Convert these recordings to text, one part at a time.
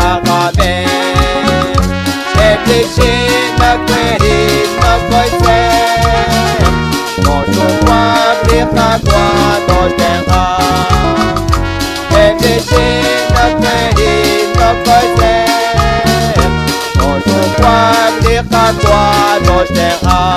Sa China querin na coi xem một số qua biết ta qua đôi đèn hà em đi China querin na coi xem một số qua biết ta qua đôi đèn hà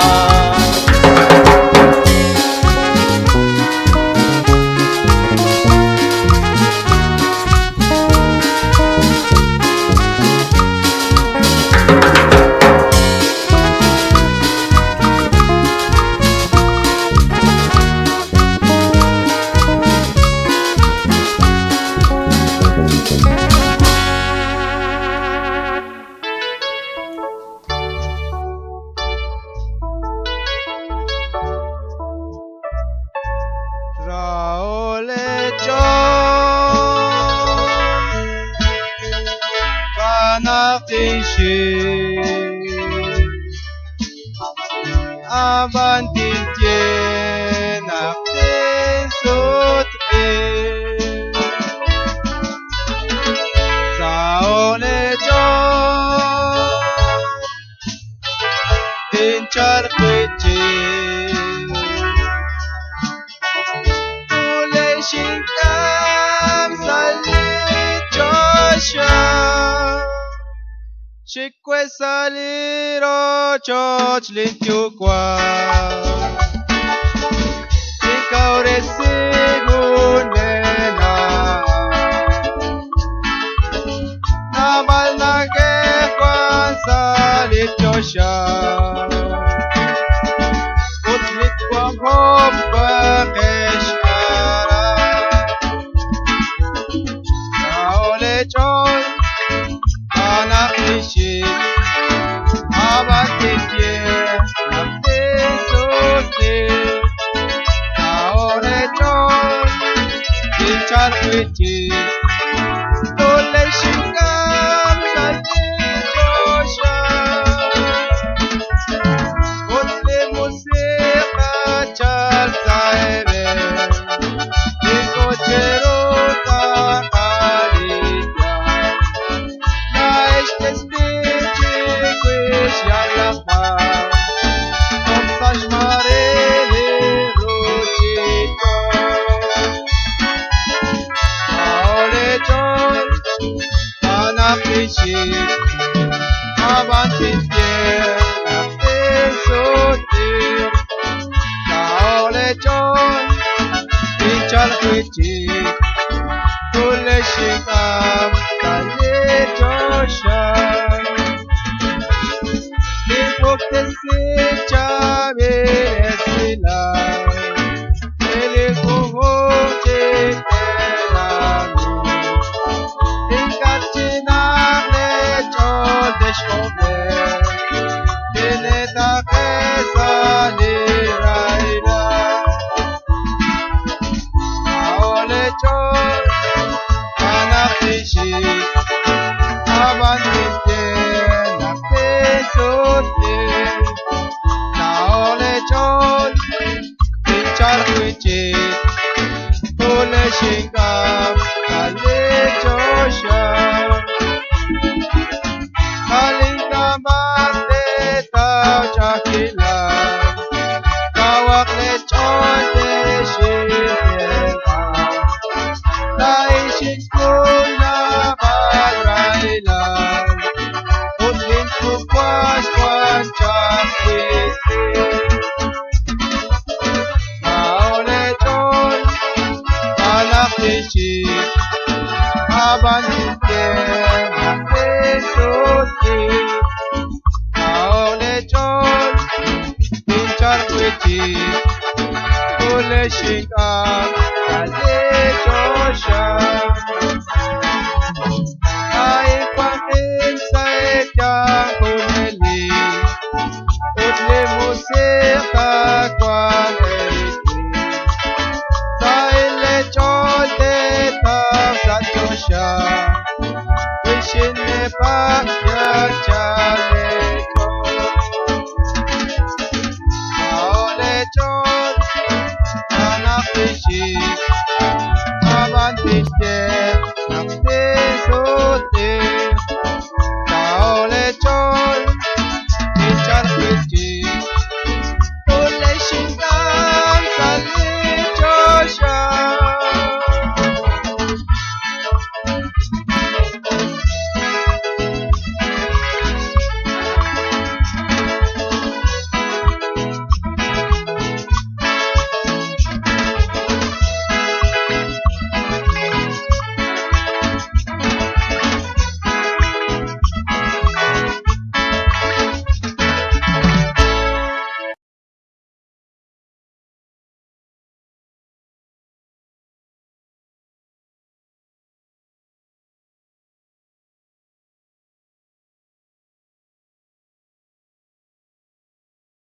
Avantin tienak sut Saole jo Inchar kwichi Tule shinkam salit Joshua Chikwe saliro choch limpio kwa Ikaw resigun nena Nabal na kekwan salit Joshua Utlit kwa hoppa keshara Naole choch anak nishik abatin tie napte soste naore chon dinchar kwichi tole shikam salte josha otle musika chal saebe diko chero ta Avantin tier, napte sotir, naole chon, pinchal kwichi, tule shikam, tale josha. Nipok tesi chabe esila, ele kuho chetelami, inkat chinak le chol deshkobe, dineta kesa liraida, naole chol, anak tishik, avantin tier, napte sotir, naole chol, pinchar kwichi, tule shikam, tale josha. Kalingkamate tau chakila, kawak le chon de shirela, naishin kuna badraila, utlin kukwas kwan chakiste, naole chon, anak tishik, abantin tier, napte sotir, naole chon, pinchar kwichi, tule shikam, tale josha. Ay pakin sa etyang kuneli, utle musika kwan eritri, sa ile chon te tam sa josha. Wishin ne pa ya chale chon, naole chon, anak tishik, avantin tier.